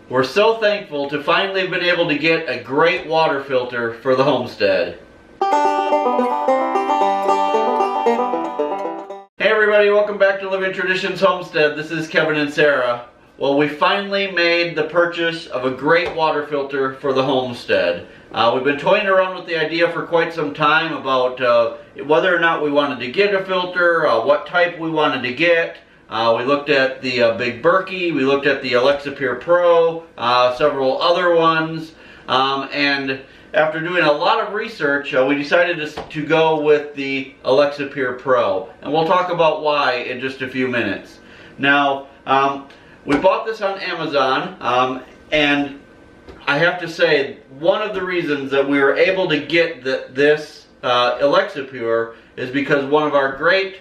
We're so thankful to finally have been able to get a great water filter for the homestead. Hey everybody, welcome back to Living Traditions Homestead. This is Kevin and Sarah. Well, we finally made the purchase of a great water filter for the homestead. We've been toying around with the idea for quite some time about whether or not we wanted to get a filter, what type we wanted to get. We looked at the Big Berkey, we looked at the Alexapure Pro, several other ones, and after doing a lot of research, we decided to go with the Alexapure Pro, and we'll talk about why in just a few minutes. Now, we bought this on Amazon, and I have to say, one of the reasons that we were able to get this Alexapure is because one of our great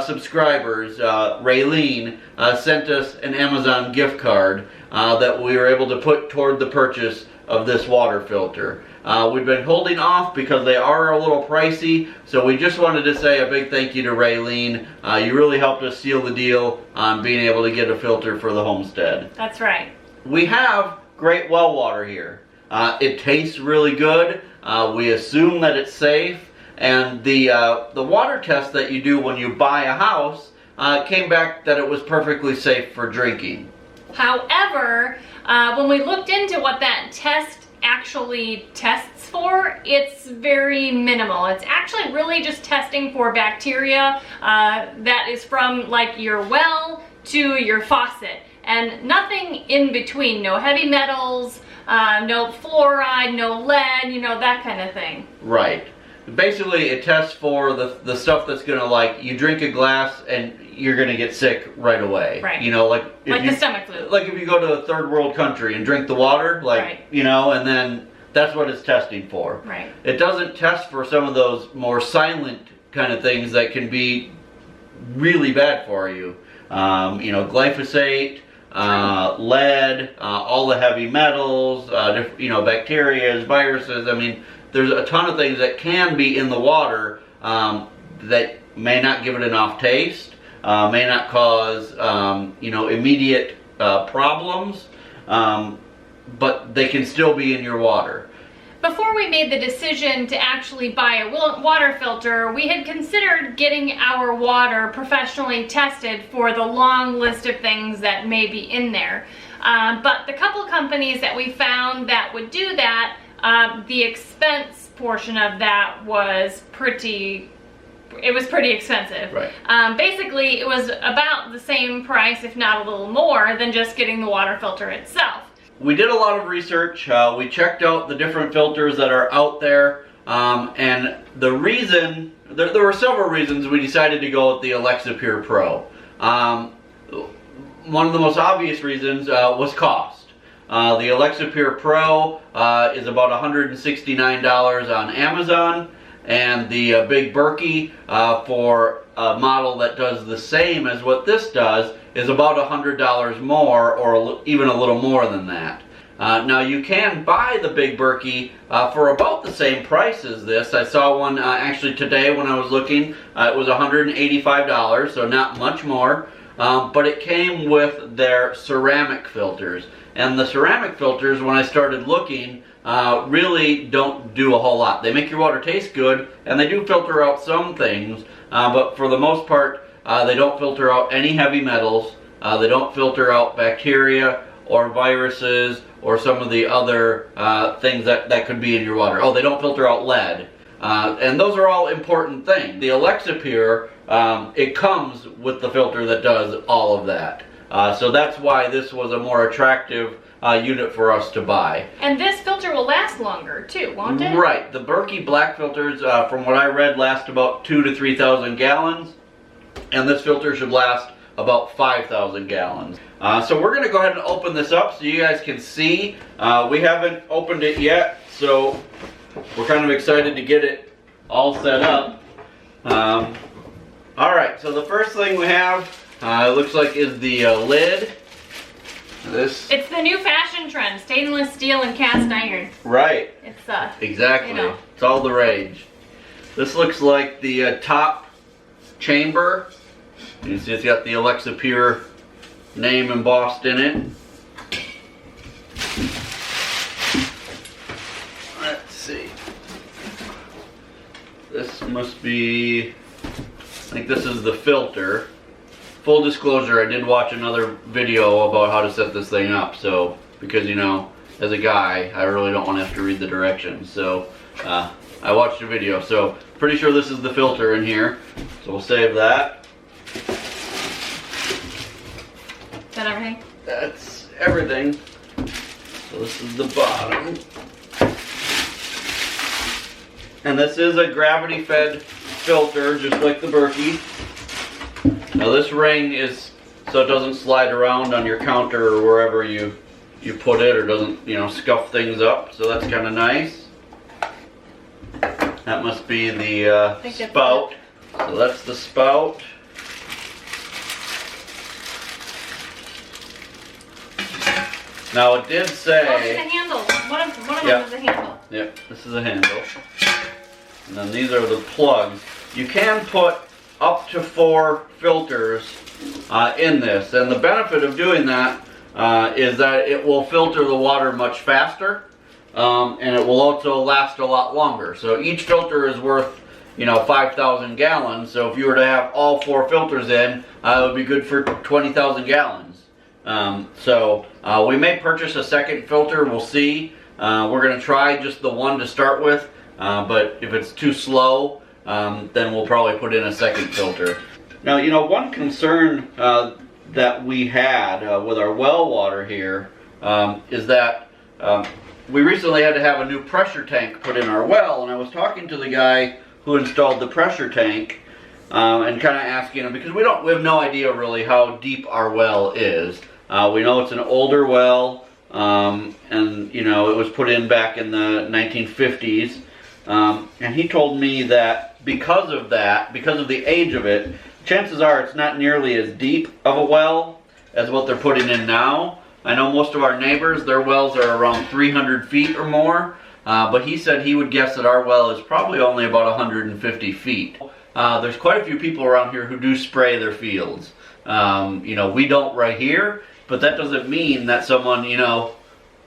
subscribers, Raylene, sent us an Amazon gift card that we were able to put toward the purchase of this water filter. We've been holding off because they are a little pricey, so we just wanted to say a big thank you to Raylene. You really helped us seal the deal on being able to get a filter for the homestead. That's right. We have great well water here. It tastes really good. We assume that it's safe, and the water test that you do when you buy a house came back that it was perfectly safe for drinking. However, when we looked into what that test actually tests for, it's very minimal. It's actually really just testing for bacteria that is from like your well to your faucet, and nothing in between. No heavy metals, no fluoride, no lead, you know, that kind of thing. Right. Basically, it tests for the stuff that's gonna, like, you drink a glass and you're gonna get sick right away. Right. You know, like the stomach flu. Like if you go to a third world country and drink the water, like, right. You know, and then that's what it's testing for. Right. It doesn't test for some of those more silent kind of things that can be really bad for you. You know, glyphosate, lead, all the heavy metals, you know, bacteria, viruses. I mean, there's a ton of things that can be in the water that may not give it enough taste, may not cause, you know, immediate problems, but they can still be in your water. Before we made the decision to actually buy a water filter, we had considered getting our water professionally tested for the long list of things that may be in there. But the couple companies that we found that would do that, the expense portion of that was pretty expensive. Right. Basically, it was about the same price, if not a little more, than just getting the water filter itself. We did a lot of research. We checked out the different filters that are out there, and the reason, there were several reasons we decided to go with the Alexapure Pro. One of the most obvious reasons was cost. The Alexapure Pro is about $169 on Amazon, and the Big Berkey for a model that does the same as what this does is about $100 more, or even a little more than that. Now you can buy the Big Berkey for about the same price as this. I saw one actually today when I was looking. It was $185, so not much more. But it came with their ceramic filters. And the ceramic filters, when I started looking, really don't do a whole lot. They make your water taste good, and they do filter out some things, but for the most part, they don't filter out any heavy metals. They don't filter out bacteria or viruses or some of the other things that could be in your water. Oh, they don't filter out lead. And those are all important things. The Alexapure, it comes with the filter that does all of that. So that's why this was a more attractive unit for us to buy. And this filter will last longer too, won't it? Right. The Berkey black filters, from what I read, last about 2,000 to 3,000 gallons. And this filter should last about 5,000 gallons. So we're going to go ahead and open this up so you guys can see. We haven't opened it yet, so we're kind of excited to get it all set up. Alright, so the first thing we have, it looks like, is the lid. It's the new fashion trend, stainless steel and cast iron. Right. It's exactly. You know. It's all the rage. This looks like the top chamber. You can see it's got the Alexapure name embossed in it. Let's see. This must be, I think this is the filter. Full disclosure, I did watch another video about how to set this thing up, so, because you know, as a guy, I really don't want to have to read the directions, so I watched a video, so pretty sure this is the filter in here, so we'll save that. Is that everything? That's everything. So this is the bottom. And this is a gravity fed filter, just like the Berkey. Now this ring is so it doesn't slide around on your counter or wherever you put it, or doesn't, you know, scuff things up, so that's kind of nice. That must be the spout. So that's the spout. Now it did say... Oh, it's a handle. One of them is a handle. Yep, this is a handle. And then these are the plugs. You can put up to 4 filters in this. And the benefit of doing that is that it will filter the water much faster. And it will also last a lot longer. So each filter is worth, you know, 5,000 gallons. So if you were to have all 4 filters in, it would be good for 20,000 gallons. So we may purchase a second filter. We'll see. We're going to try just the one to start with. But if it's too slow, then we'll probably put in a second filter. Now, you know, one concern that we had with our well water here is that we recently had to have a new pressure tank put in our well, and I was talking to the guy who installed the pressure tank and kind of asking him, because we have no idea really how deep our well is. We know it's an older well, and you know, it was put in back in the 1950s, and he told me that because of the age of it, chances are it's not nearly as deep of a well as what they're putting in now. I know most of our neighbors, their wells are around 300 feet or more, but he said he would guess that our well is probably only about 150 feet. There's quite a few people around here who do spray their fields. You know, we don't right here, but that doesn't mean that someone, you know,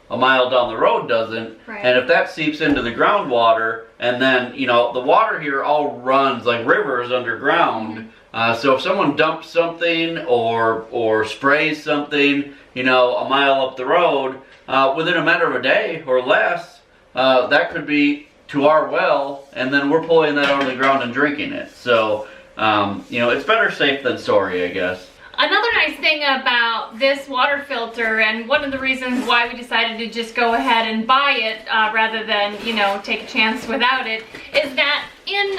a mile down the road doesn't. Right. And if that seeps into the groundwater, and then, you know, the water here all runs like rivers underground. So if someone dumps something or sprays something, you know, a mile up the road, within a matter of a day or less, that could be to our well, and then we're pulling that out of the ground and drinking it. So, you know, it's better safe than sorry, I guess. Another nice thing about this water filter, and one of the reasons why we decided to just go ahead and buy it rather than, you know, take a chance without it, is that in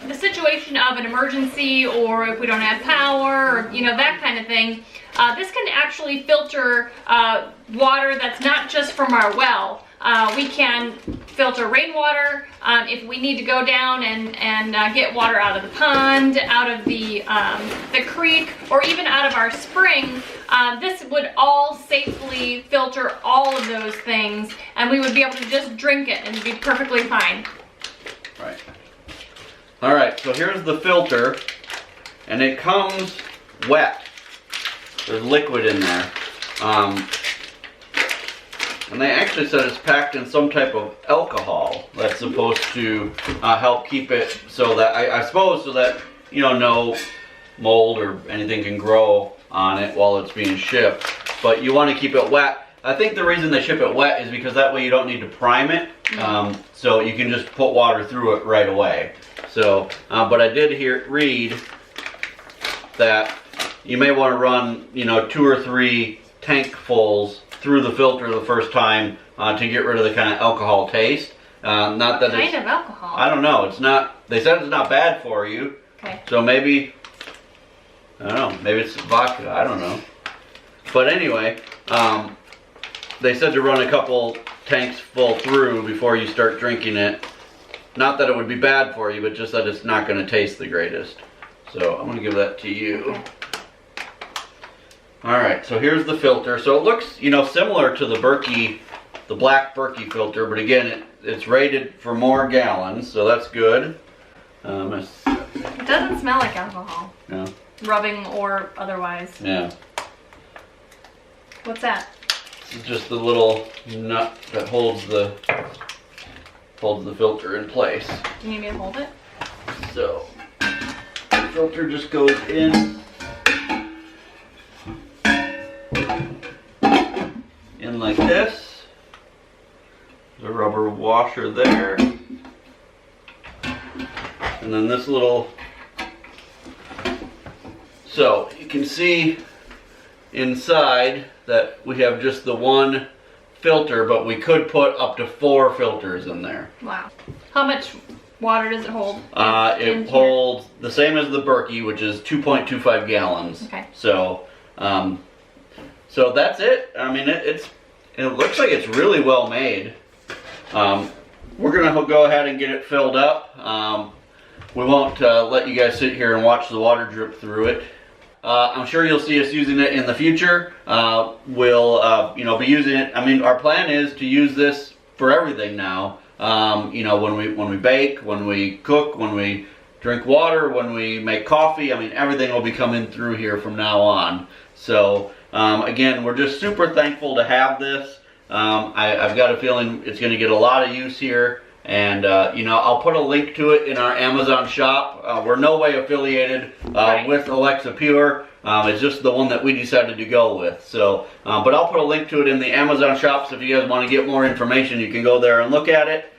the situation of an emergency, or if we don't have power, or, you know, that kind of thing, this can actually filter water that's not just from our well. We can filter rainwater if we need to go down and get water out of the pond, out of the creek, or even out of our spring. This would all safely filter all of those things, and we would be able to just drink it and be perfectly fine. Right. All right, so here's the filter, and it comes wet. There's liquid in there. And they actually said it's packed in some type of alcohol that's supposed to help keep it so that, I suppose, so that, you know, no mold or anything can grow on it while it's being shipped. But you want to keep it wet. I think the reason they ship it wet is because that way you don't need to prime it. So you can just put water through it right away. So, but I did read that you may want to run, you know, 2 or 3 tankfuls through the filter the first time to get rid of the kind of alcohol taste. Not that kind of alcohol? I don't know. It's not. They said it's not bad for you. Okay. So maybe, I don't know. Maybe it's vodka. I don't know. But anyway, they said to run a couple tanks full through before you start drinking it. Not that it would be bad for you, but just that it's not going to taste the greatest. So I'm going to give that to you. Okay. Alright, so here's the filter. So it looks, you know, similar to the Berkey, the black Berkey filter, but again, it's rated for more gallons, so that's good. It doesn't smell like alcohol. No. Rubbing or otherwise. Yeah. What's that? This is just the little nut that holds the filter in place. Do you need me to hold it? So the filter just goes in like this. There's a rubber washer there. And then this little, so you can see inside that we have just the one filter, but we could put up to 4 filters in there. Wow. How much water does it hold? It holds the same as the Berkey, which is 2.25 gallons. Okay. So, so that's it. I mean, it looks like it's really well made. We're gonna go ahead and get it filled up. We won't let you guys sit here and watch the water drip through it. I'm sure you'll see us using it in the future. We'll be using it. I mean, our plan is to use this for everything now. When we bake, when we cook, when we drink water, when we make coffee. I mean, everything will be coming through here from now on. So again, we're just super thankful to have this. I've got a feeling it's going to get a lot of use here. And I'll put a link to it in our Amazon shop. We're no way affiliated with Alexa Pure. It's just the one that we decided to go with. So, but I'll put a link to it in the Amazon shop. So if you guys want to get more information, you can go there and look at it.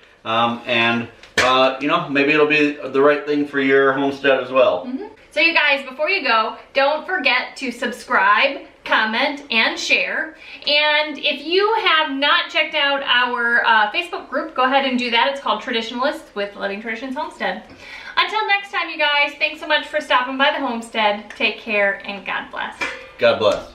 Maybe it'll be the right thing for your homestead as well. Mm-hmm. So you guys, before you go, don't forget to subscribe, comment, and share. And if you have not checked out our Facebook group, go ahead and do that. It's called Traditionalists with Living Traditions Homestead. Until next time, you guys, thanks so much for stopping by the homestead. Take care, and God bless. God bless.